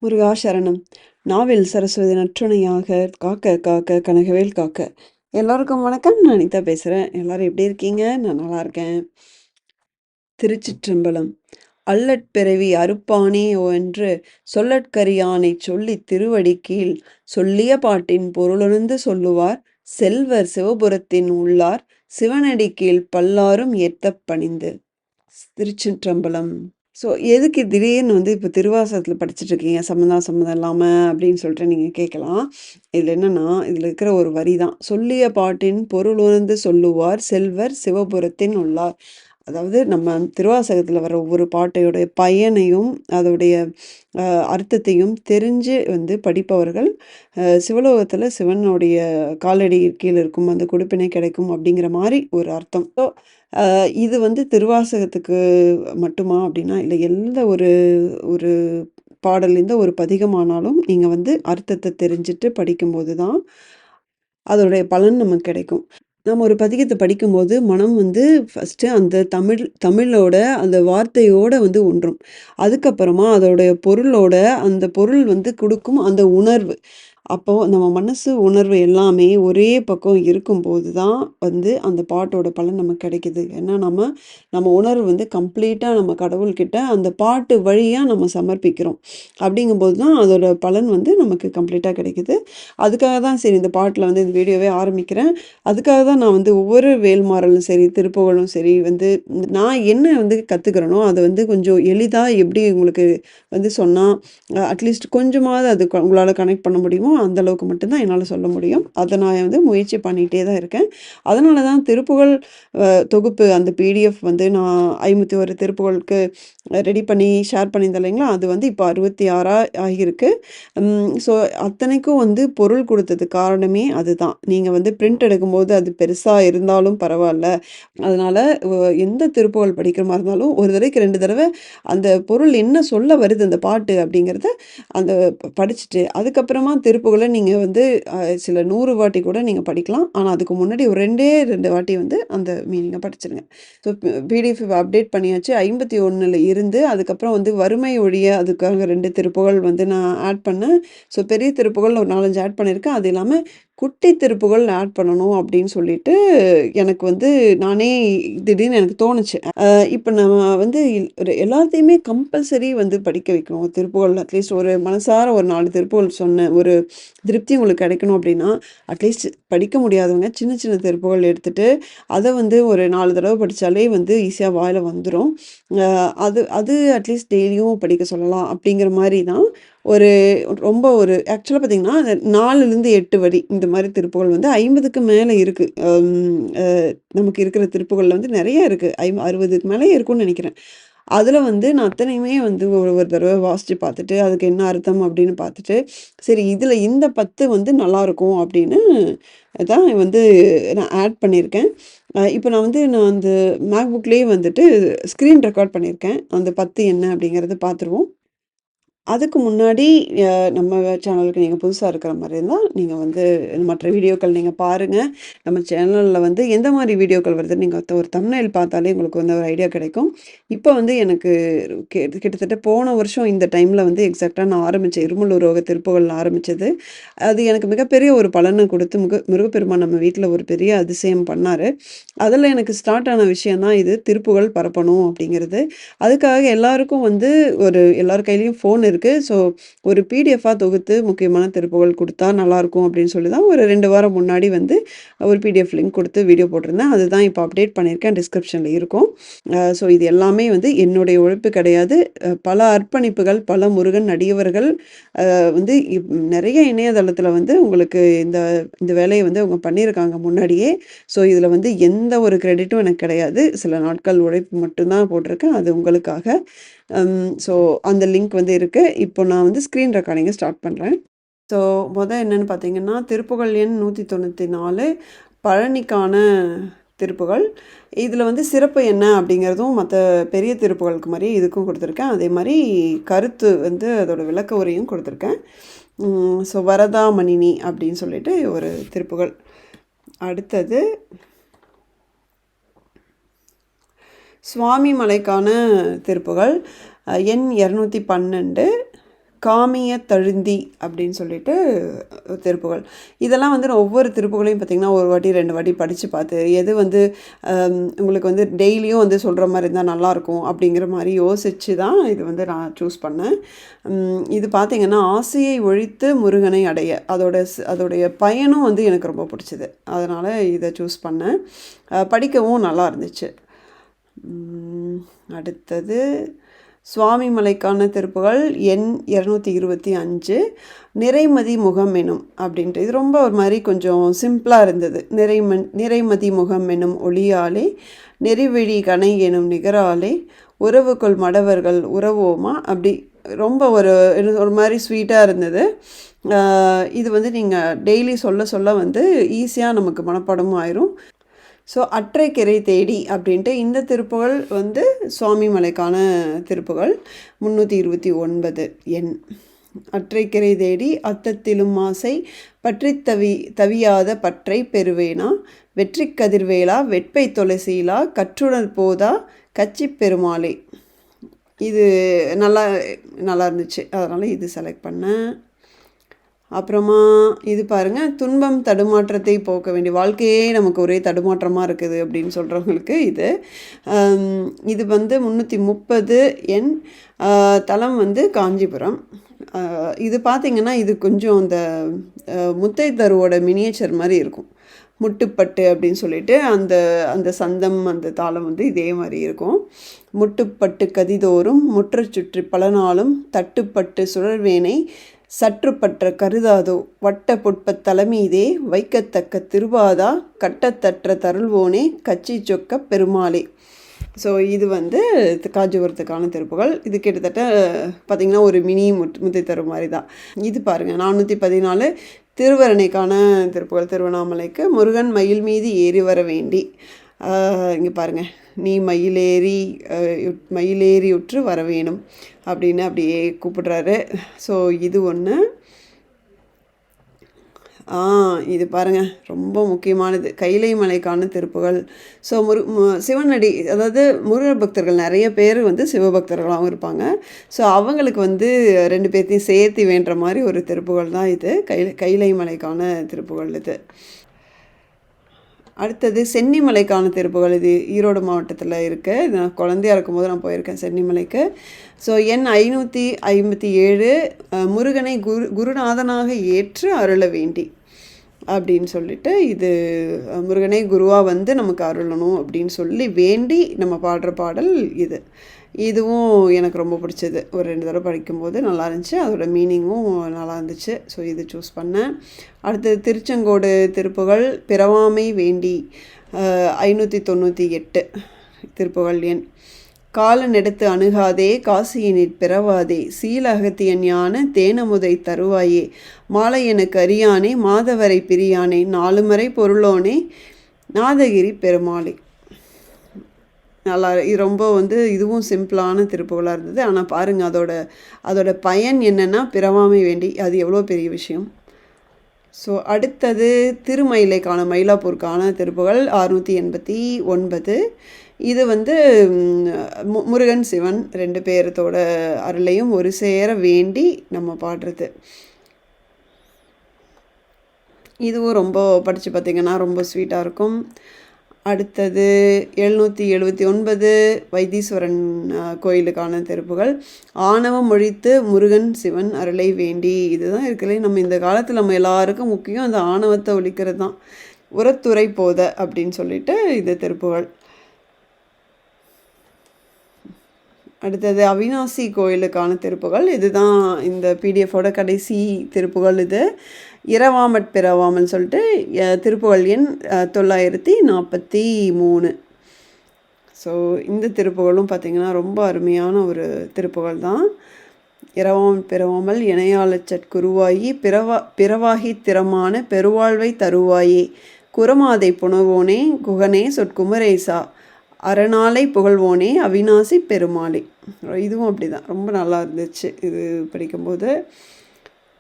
முருகா சரணம். நாவில் சரஸ்வதி நற்றுணையாக காக்க காக்க கனகவேல் காக்க. எல்லாருக்கும் வணக்கம். நான் அனிதா பேசுகிறேன். எல்லாரும் எப்படி இருக்கீங்க? நான் நல்லா இருக்கேன். திருச்சிற்றம்பலம். அல்லற்பிறவி அறுப்பானே என்று சொல்லற்கரியானைச் சொல்லித் திருவடி கீழ் சொல்லிய பாட்டின் பொருளுணர்ந்து சொல்லுவார் செல்வர் சிவபுரத்தின் உள்ளார் சிவனடி கீழ் பல்லாரும் ஏத்தப் பணிந்து. திருச்சிற்றம்பலம். ஸோ எதுக்கு திடீர்னு இப்போ திருவாசகத்தில் படிச்சுட்ருக்கீங்க சம்மந்தம் இல்லாமல் அப்படின்னு சொல்லிட்டு நீங்கள் கேட்கலாம். இதில் என்னென்னா, இதில் இருக்கிற ஒரு வரி தான், சொல்லிய பாட்டின் பொருள் உணர்ந்து சொல்லுவார் செல்வர் சிவபுரத்தின் உள்ளார். அதாவது நம்ம திருவாசகத்தில் வர ஒவ்வொரு பாட்டையோடைய பயனையும் அதோடைய அர்த்தத்தையும் தெரிஞ்சு படிப்பவர்கள் சிவலோகத்தில் சிவனுடைய காலடி கீழே இருக்கும் அந்த கொடுப்பினை கிடைக்கும் அப்படிங்கிற மாதிரி ஒரு அர்த்தம். ஸோ இது திருவாசகத்துக்கு மட்டுமா அப்படின்னா இல்லை, எந்த ஒரு ஒரு பாடல்லேருந்து ஒரு பதிகமானாலும் நீங்கள் அர்த்தத்தை தெரிஞ்சுட்டு படிக்கும்போது தான் அதோடைய பலன் நமக்கு கிடைக்கும். நம்ம ஒரு பதிகத்தை படிக்கும்போது மனம் ஃபஸ்ட்டு அந்த தமிழோட அந்த வார்த்தையோட ஒன்றும். அதுக்கப்புறமா அதோடைய பொருளோட அந்த பொருள் கொடுக்கும் அந்த உணர்வு. அப்போது நம்ம மனசு உணர்வு எல்லாமே ஒரே பக்கம் இருக்கும்போது தான் அந்த பாட்டோட பலன் நமக்கு கிடைக்குது. ஏன்னா நம்ம உணர்வு கம்ப்ளீட்டாக நம்ம கடவுள்கிட்ட அந்த பாட்டு வழியாக நம்ம சமர்ப்பிக்கிறோம். அப்படிங்கும்போது தான் அதோட பலன் நமக்கு கம்ப்ளீட்டாக கிடைக்குது. அதுக்காக தான் சரி இந்த பாட்டில் இந்த வீடியோவே ஆரம்பிக்கிறேன். அதுக்காக தான் நான் ஒவ்வொரு வேல்மாறலும் சரி, திருப்புகழும் சரி நான் என்ன கற்றுக்கிறேனோ அதை கொஞ்சம் எளிதாக எப்படி உங்களுக்கு சொன்னால் அட்லீஸ்ட் கொஞ்சமாவது அது உங்களால் கனெக்ட் பண்ண முடியுமோ அந்த அளவுக்கு மட்டும்தான் என்னால் சொல்ல முடியும். அதை நான் முயற்சி பண்ணிகிட்டே தான் இருக்கேன். அதனால தான் திருப்புகழ் தொகுப்பு அந்த பிடிஎஃப் நான் 51 திருப்புகழுக்கு ரெடி பண்ணி ஷேர் பண்ணியிருந்தேன் இல்லைங்களா, அது இப்போ 66 ஆகியிருக்கு. ஸோ அத்தனைக்கும் பொருள் கொடுத்தது காரணமே அதுதான். நீங்கள் பிரிண்ட் எடுக்கும்போது அது பெருசாக இருந்தாலும் பரவாயில்ல. அதனால் எந்த திருப்புகழ் படிக்கிற மாதிரி இருந்தாலும் ஒரு தடவைக்கு 2 தடவை அந்த பொருள் என்ன சொல்ல வருது அந்த பாட்டு அப்படிங்கிறத அந்த படிச்சுட்டு அதுக்கப்புறமா திருப்புகழை நீங்கள் சில 100 வாட்டி கூட நீங்கள் படிக்கலாம். ஆனால் அதுக்கு முன்னாடி ஒரு 2 வாட்டி அந்த மீனிங்கை படிச்சிருங்க. ஸோ பிடிஎஃப் அப்டேட் பண்ணியாச்சு. 51ல் இருந்து அதுக்கப்புறம் வறுமை ஒழிய அதுக்காக 2 திருப்புகழ் நான் ஆட் பண்ணேன். ஸோ பெரிய திருப்புகழ் ஒரு 4-5 ஆட் பண்ணியிருக்கேன். அது இல்லாமல் குட்டி திருப்புகழ் ஆட் பண்ணணும் அப்படின்னு சொல்லிட்டு எனக்கு நானே திடீர்னு எனக்கு தோணுச்சு. இப்போ நம்ம ஒரு எல்லாத்தையுமே கம்பல்சரி படிக்க வைக்கணும். திருப்புகழ் அட்லீஸ்ட் ஒரு மனசார ஒரு 4 திருப்புகழ் சொன்ன ஒரு திருப்தி உங்களுக்கு கிடைக்கணும் அப்படின்னா, அட்லீஸ்ட் படிக்க முடியாதவங்க சின்ன சின்ன திருப்புகழ் எடுத்துகிட்டு அதை ஒரு 4 தடவை படித்தாலே ஈஸியாக வாயில் வந்துடும். அது அது அட்லீஸ்ட் டெய்லியும் படிக்க சொல்லலாம் அப்படிங்கிற மாதிரி தான் ரொம்ப ஆக்சுவலாக பார்த்திங்கன்னா 4லேருந்து 8 வரி இந்த மாதிரி திருப்புகழ் 50க்கு மேலே இருக்குது. நமக்கு இருக்கிற திருப்புகழில் நிறைய இருக்குது. 60க்கு மேலேயே இருக்கும்னு நினைக்கிறேன். அதில் நான் அத்தனையுமே ஒரு தடவை வாசித்து பார்த்துட்டு அதுக்கு என்ன அர்த்தம் அப்படின்னு பார்த்துட்டு சரி இதில் இந்த 10 நல்லாயிருக்கும் அப்படின்னு தான் நான் ஆட் பண்ணியிருக்கேன். இப்போ நான் அந்த மேக்புக்லேயே ஸ்க்ரீன் ரெக்கார்ட் பண்ணியிருக்கேன். அந்த 10 என்ன அப்படிங்கிறத பார்த்துருவோம். அதுக்கு முன்னாடி நம்ம சேனலுக்கு நீங்கள் புதுசாக இருக்கிற மாதிரி இருந்தால் நீங்கள் மற்ற வீடியோக்கள் நீங்கள் பாருங்கள். நம்ம சேனலில் எந்த மாதிரி வீடியோக்கள் வருதுன்னு நீங்கள் ஒரு தம்ப்நெயில் பார்த்தாலே உங்களுக்கு ஒரு ஐடியா கிடைக்கும். இப்போ எனக்கு கிட்டத்தட்ட போன வருஷம் இந்த டைமில் எக்ஸாக்டாக நான் ஆரம்பித்தேன். இருமலுரோக திருப்புகழ் ஆரம்பித்தது. அது எனக்கு மிகப்பெரிய ஒரு பலனை கொடுத்து முருகப்பெருமான் நம்ம வீட்டில் ஒரு பெரிய அதிசயம் பண்ணார். அதில் எனக்கு ஸ்டார்ட் ஆன விஷயம் தான் இது, திருப்புகழ் பரப்பணும் அப்படிங்கிறது. அதுக்காக எல்லாருக்கும் எல்லார் கையிலையும் ஃபோன் இருக்குது. ஸோ ஒரு பிடிஎஃபாக தொகுத்து முக்கியமான திருப்புகழ் கொடுத்தா நல்லாயிருக்கும் அப்படின்னு சொல்லி தான் ஒரு 2 வாரம் முன்னாடி ஒரு பிடிஎஃப் லிங்க் கொடுத்து வீடியோ போட்டிருந்தேன். அதுதான் இப்போ அப்டேட் பண்ணியிருக்கேன். டிஸ்கிரிப்ஷனில் இருக்கும். ஸோ இது எல்லாமே என்னுடைய உழைப்பு கிடையாது. பல அர்ப்பணிப்புகள், பல முருகன் அடியவர்கள் நிறைய இணையதளத்தில் உங்களுக்கு இந்த இந்த வேலையை அவங்க பண்ணியிருக்காங்க முன்னாடியே. ஸோ இதில் எந்த ஒரு கிரெடிட்டும் எனக்கு கிடையாது. சில நாட்கள் உழைப்பு மட்டும்தான் போட்டிருக்கேன். அது உங்களுக்காக. ஸோ அந்த லிங்க் இருக்குது. இப்போ நான் ஸ்க்ரீன் ரெக்கார்டிங்கை ஸ்டார்ட் பண்ணுறேன். ஸோ என்னென்னு பார்த்தீங்கன்னா, திருப்புகழ் எண் 194 பழனிக்கான திருப்புகழ். இதில் சிறப்பு என்ன அப்படிங்கிறதும் மற்ற பெரிய திருப்புகழுக்கு மாதிரி இதுக்கும் கொடுத்துருக்கேன். அதே மாதிரி கருத்து அதோட விளக்க உரையும் கொடுத்துருக்கேன். ஸோ வரதாமணினி அப்படின்னு சொல்லிட்டு ஒரு திருப்புகழ். அடுத்தது சுவாமி மலைக்கான திருப்புகழ் எண் 212 காமிய தழுந்தி அப்படின்னு சொல்லிட்டு திருப்புகள். இதெல்லாம் வந்து நான் ஒவ்வொரு திருப்புகளையும் பார்த்திங்கன்னா ஒரு வாட்டி 2 வாட்டி படித்து பார்த்து எது வந்து உங்களுக்கு வந்து டெய்லியும் வந்து சொல்கிற மாதிரி இருந்தால் நல்லாயிருக்கும் அப்படிங்கிற மாதிரி யோசித்து தான் இது வந்து நான் சூஸ் பண்ணேன். இது பார்த்திங்கன்னா ஆசையை ஒழித்து முருகனை அடைய அதோடைய பயனும் வந்து எனக்கு ரொம்ப பிடிச்சிது. அதனால் இதை சூஸ் பண்ணேன். படிக்கவும் நல்லா இருந்துச்சு. அடுத்தது சுவாமிமலைக்கான திருப்புகள் எண் 225 நிறைமதி முகம் எனும் அப்படின்ட்டு. இது ரொம்ப ஒரு மாதிரி கொஞ்சம் சிம்பிளாக இருந்தது. நிறைமதி முகம் எனும் ஒளியாலே நெறிவிழி கணை எனும் நிகராலே உறவுக்குள் மடவர்கள் உறவோமா அப்படி ரொம்ப ஒரு மாதிரி ஸ்வீட்டாக இருந்தது. இது வந்து நீங்கள் டெய்லி சொல்ல வந்து ஈஸியாக நமக்கு மனப்பாடமும் ஆயிரும். ஸோ அற்றைக்கரை தேடி அப்படின்ட்டு இந்த திருப்புகள் வந்து சுவாமிமலைக்கான திருப்புகள் 329 எண். அற்றைக்கரை தேடி அத்தத்திலும் ஆசை பற்றி தவியாத பற்றை பெறுவேனா வெற்றி கதிர்வேலா வெட்பை தொலைசீலா கற்றுணர் போதா கச்சி பெருமாளே. இது நல்லா இருந்துச்சு, அதனால் இது செலக்ட் பண்ணேன். அப்புறமா இது பாருங்கள், துன்பம் தடுமாற்றத்தை போக்க வேண்டிய வாழ்க்கையே நமக்கு ஒரே தடுமாற்றமாக இருக்குது அப்படின்னு சொல்கிறவங்களுக்கு இது வந்து 330 எண். தலம் வந்து காஞ்சிபுரம். இது பார்த்திங்கன்னா இது கொஞ்சம் இந்த முத்தை தருவோட மினியேச்சர் மாதிரி இருக்கும். முட்டுப்பட்டு அப்படின்னு சொல்லிட்டு அந்த சந்தம் அந்த தாளம் வந்து இதே மாதிரி இருக்கும். முட்டுப்பட்டு கதிதோறும் முற்ற சுற்றி பல நாளும் தட்டுப்பட்டு சுழல்வேனை சற்றுப்பற்ற கருதாதோ வட்ட புட்பத் தலைமீதே வைக்கத்தக்க திருவாதா கட்டத்தற்ற தருள்வோனே கச்சி சொக்க பெருமாளே. ஸோ இது வந்து காஞ்சிபுரத்துக்கான திருப்புகள். இது கிட்டத்தட்ட பார்த்திங்கன்னா ஒரு மினி முத்தை தரும் மாதிரி தான். இது பாருங்கள் 414 திருவரணைக்கான திருப்புகள். திருவண்ணாமலைக்கு முருகன் மயில் மீது ஏறி வர வேண்டி. இங்கே பாருங்கள், நீ மயிலேறி உற்று வர வேணும் அப்படின்னு அப்படியே கூப்பிடுறாரு. ஸோ இது ஒன்று. இது பாருங்கள், ரொம்ப முக்கியமானது கைலை மலைக்கான திருப்புகள். ஸோ சிவனடி, அதாவது முருகர் பக்தர்கள் நிறைய பேர் வந்து சிவபக்தர்களாகவும் இருப்பாங்க. ஸோ அவங்களுக்கு வந்து 2 பேர்த்தையும் சேர்த்து வேண்டுற மாதிரி ஒரு திருப்புகள் தான் இது. கைலை மலைக்கான திருப்புகள் இது. அடுத்தது சென்னிமலைக்கான திருப்புகள். இது ஈரோடு மாவட்டத்தில் இருக்குது. இது நான் குழந்தையாக இருக்கும்போது நான் போயிருக்கேன் சென்னிமலைக்கு. ஸோ எண் 557 முருகனை குருநாதனாக ஏற்று அருள வேண்டி அப்படின்னு சொல்லிட்டு, இது முருகனை குருவாக வந்து நமக்கு அருளணும் அப்படின்னு சொல்லி வேண்டி நம்ம பாடுற பாடல் இது. இதுவும் எனக்கு ரொம்ப பிடிச்சது. ஒரு 2 தடவை படிக்கும்போது நல்லா இருந்துச்சு. அதோட மீனிங்கும் நல்லா இருந்துச்சு. ஸோ இது சூஸ் பண்ணேன். அடுத்தது திருச்செங்கோடு திருப்புகள் பிறவாமை வேண்டி 598 திருப்புகள் எண். காலனெடுத்து அணுகாதே காசியினிற் பிறவாதே சீல அகத்தியன் ஞான தேனமுதை தருவாயே மாலை எனக்கு அறியானே மாதவரை பிரியானே 4 மறை பொருளோனே நாதகிரி பெருமாளே. நல்லா இது ரொம்ப வந்து இதுவும் சிம்பிளான திருப்புகளாக இருந்தது. ஆனால் பாருங்கள், அதோட பயன் என்னென்னா பிறவாமை வேண்டி. அது எவ்வளோ பெரிய விஷயம். ஸோ அடுத்தது திருமயிலைக்கான மயிலாப்பூருக்கான திருப்புகள் 689. இது வந்து முருகன் சிவன் 2 பேர்த்தோட அருளையும் ஒரு சேர வேண்டி நம்ம பாடுறது. இதுவும் ரொம்ப படித்து பார்த்திங்கன்னா ரொம்ப ஸ்வீட்டாக இருக்கும். அடுத்தது 779 வைத்தீஸ்வரன் கோயிலுக்கான திருப்புகள். ஆணவம் ஒழித்து முருகன் சிவன் அருளை வேண்டி. இதுதான் இருக்குல்ல, நம்ம இந்த காலத்தில் நம்ம எல்லாருக்கும் முக்கியம் அந்த ஆணவத்தை ஒழிக்கிறது தான். உரத்துறை போத அப்படின்னு சொல்லிட்டு இது திருப்புகள். அடுத்தது அவினாசி கோயிலுக்கான திருப்புகள். இதுதான் இந்த பிடிஎஃபோட கடைசி திருப்புகள். இது இரவாமற் பிறவாமல் சொல்லிட்டு திருப்புகள் எண் 943. ஸோ இந்த திருப்புகளும் பார்த்திங்கன்னா ரொம்ப அருமையான ஒரு திருப்புகள் தான். இரவாமல் பிறவாமல் இணையாளச் சற்குருவாயி பிறவாகி திறமான பெருவாழ்வை தருவாயே குரமாதை புனவோனே குகனே சொற்குமரேசா அரணாலை புகழ்வோனே அவினாசி பெருமாளே. இதுவும் அப்படி தான், ரொம்ப நல்லா இருந்துச்சு இது படிக்கும்போது.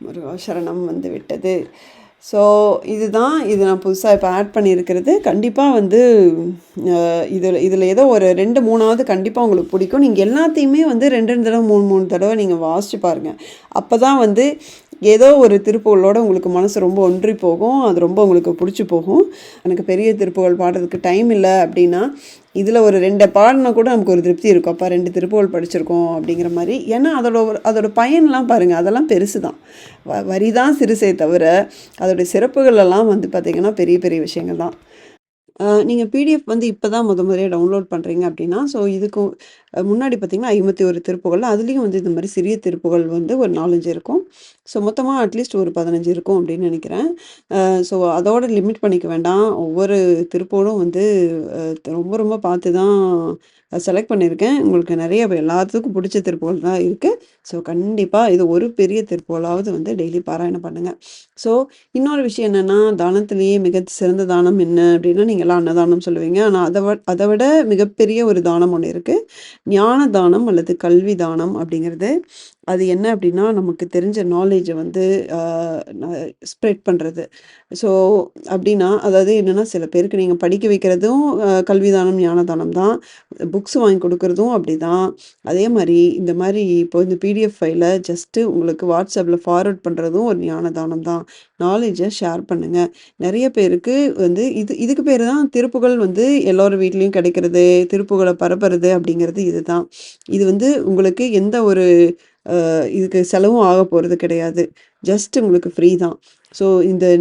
முருகா சரணம் வந்து விட்டது. ஸோ இதுதான் இது நான் புதுசாக இப்போ ஆட் பண்ணியிருக்கிறது. கண்டிப்பாக வந்து இதில் ஏதோ ஒரு 2, 3வது கண்டிப்பாக உங்களுக்கு பிடிக்கும். நீங்கள் எல்லாத்தையுமே வந்து 2, 2 தடவை 3, 3 தடவை நீங்கள் வாசிச்சு பாருங்கள். அப்போ தான் வந்து ஏதோ ஒரு திருப்புகளோட உங்களுக்கு மனசு ரொம்ப ஒன்றி போகும். அது ரொம்ப உங்களுக்கு பிடிச்சி போகும். எனக்கு பெரிய திருப்புகள் பாடுறதுக்கு டைம் இல்லை அப்படின்னா, இதில் ஒரு 2 பாடினா கூட நமக்கு ஒரு திருப்தி இருக்கும். அப்போ 2 திருப்புகள் படிச்சிருக்கோம் அப்படிங்கிற மாதிரி. ஏன்னா அதோட பயன்லாம் பாருங்கள், அதெல்லாம் பெருசு தான். வரி தான் சிறுசே தவிர அதோடைய சிறப்புகள் எல்லாம் வந்து பார்த்திங்கன்னா பெரிய பெரிய விஷயங்கள் தான். நீங்கள் பிடிஎஃப் வந்து இப்போ தான் முறையா டவுன்லோட் பண்ணுறீங்க அப்படின்னா, ஸோ இதுக்கு முன்னாடி பார்த்தீங்கன்னா 51 திருப்புகள். அதுலேயும் வந்து இந்த மாதிரி சிறிய திருப்புகள் வந்து ஒரு 4, 5 இருக்கும். ஸோ மொத்தமாக அட்லீஸ்ட் ஒரு 15 இருக்கும் அப்படின்னு நினைக்கிறேன். ஸோ அதோட லிமிட் பண்ணிக்க வேண்டாம். ஒவ்வொரு திருப்புகளும் வந்து ரொம்ப ரொம்ப பார்த்து தான் செலக்ட் பண்ணியிருக்கேன். உங்களுக்கு நிறைய எல்லாத்துக்கும் பிடிச்ச திருப்புகள் தான் இருக்குது. ஸோ கண்டிப்பாக இது ஒரு பெரிய திருப்புகளாவது வந்து டெய்லி பாராயணம் பண்ணுங்கள். ஸோ இன்னொரு விஷயம் என்னென்னா, தானத்திலேயே மிக சிறந்த தானம் என்ன அப்படின்னா, நீங்கள்லாம் அன்னதானம் சொல்லுவீங்க. ஆனால் அதை விட மிகப்பெரிய ஒரு தானம் ஒன்று இருக்குது. ஞான தானம் அல்லது கல்வி தானம் அப்படிங்கிறது. அது என்ன அப்படின்னா, நமக்கு தெரிஞ்ச நாலேஜை வந்து ஸ்ப்ரெட் பண்ணுறது. ஸோ அப்படின்னா, அதாவது என்னென்னா, சில பேருக்கு நீங்கள் படிக்க வைக்கிறதும் கல்வி தானம், ஞான தானம் தான். புக்ஸ் வாங்கி கொடுக்குறதும் அப்படி தான். அதே மாதிரி இந்த மாதிரி இப்போ இந்த பிடிஎஃப் ஃபைலை ஜஸ்ட்டு உங்களுக்கு வாட்ஸ்அப்பில் ஃபார்வர்ட் பண்ணுறதும் ஒரு ஞான தானம் தான். நாலேஜை ஷேர் பண்ணுங்கள். நிறைய பேருக்கு வந்து இதுக்கு பேர் தான் திருப்புகள் வந்து எல்லோரும் வீட்லேயும் கிடைக்கிறது, திருப்புகளை பரப்புறது அப்படிங்கிறது இதுதான். இது வந்து உங்களுக்கு எந்த ஒரு இதுக்கு செலவும் ஆக போகிறது கிடையாது. ஜஸ்ட் உங்களுக்கு ஃப்ரீ தான். ஸோ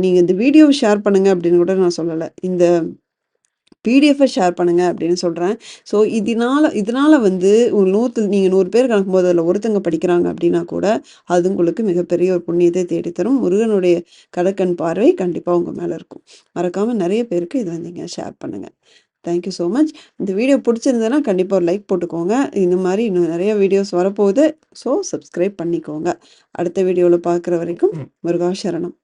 நீங்கள் இந்த வீடியோவை ஷேர் பண்ணுங்கள் அப்படின்னு கூட நான் சொல்லலை. இந்த பிடிஎஃப்பை ஷேர் பண்ணுங்கள் அப்படின்னு சொல்கிறேன். ஸோ இதனால் வந்து நீங்கள் 100 பேர் கணக்கும்போது அதில் ஒருத்தங்க படிக்கிறாங்க அப்படின்னா கூட அது உங்களுக்கு மிகப்பெரிய ஒரு புண்ணியத்தை தேடித்தரும். முருகனுடைய கடற்கண் பார்வை கண்டிப்பாக உங்கள் மேலே இருக்கும். மறக்காமல் நிறைய பேருக்கு இதை வந்து நீங்கள் ஷேர் பண்ணுங்கள். Thank you so much. இந்த வீடியோ பிடிச்சிருந்ததுன்னா கண்டிப்பாக ஒரு லைக் போட்டுக்கோங்க. இந்த மாதிரி இன்னும் நிறைய வீடியோஸ் வரப்போகுது. ஸோ சப்ஸ்கிரைப் பண்ணிக்கோங்க. அடுத்த வீடியோவில் பார்க்குற வரைக்கும் முருகா சரணம்.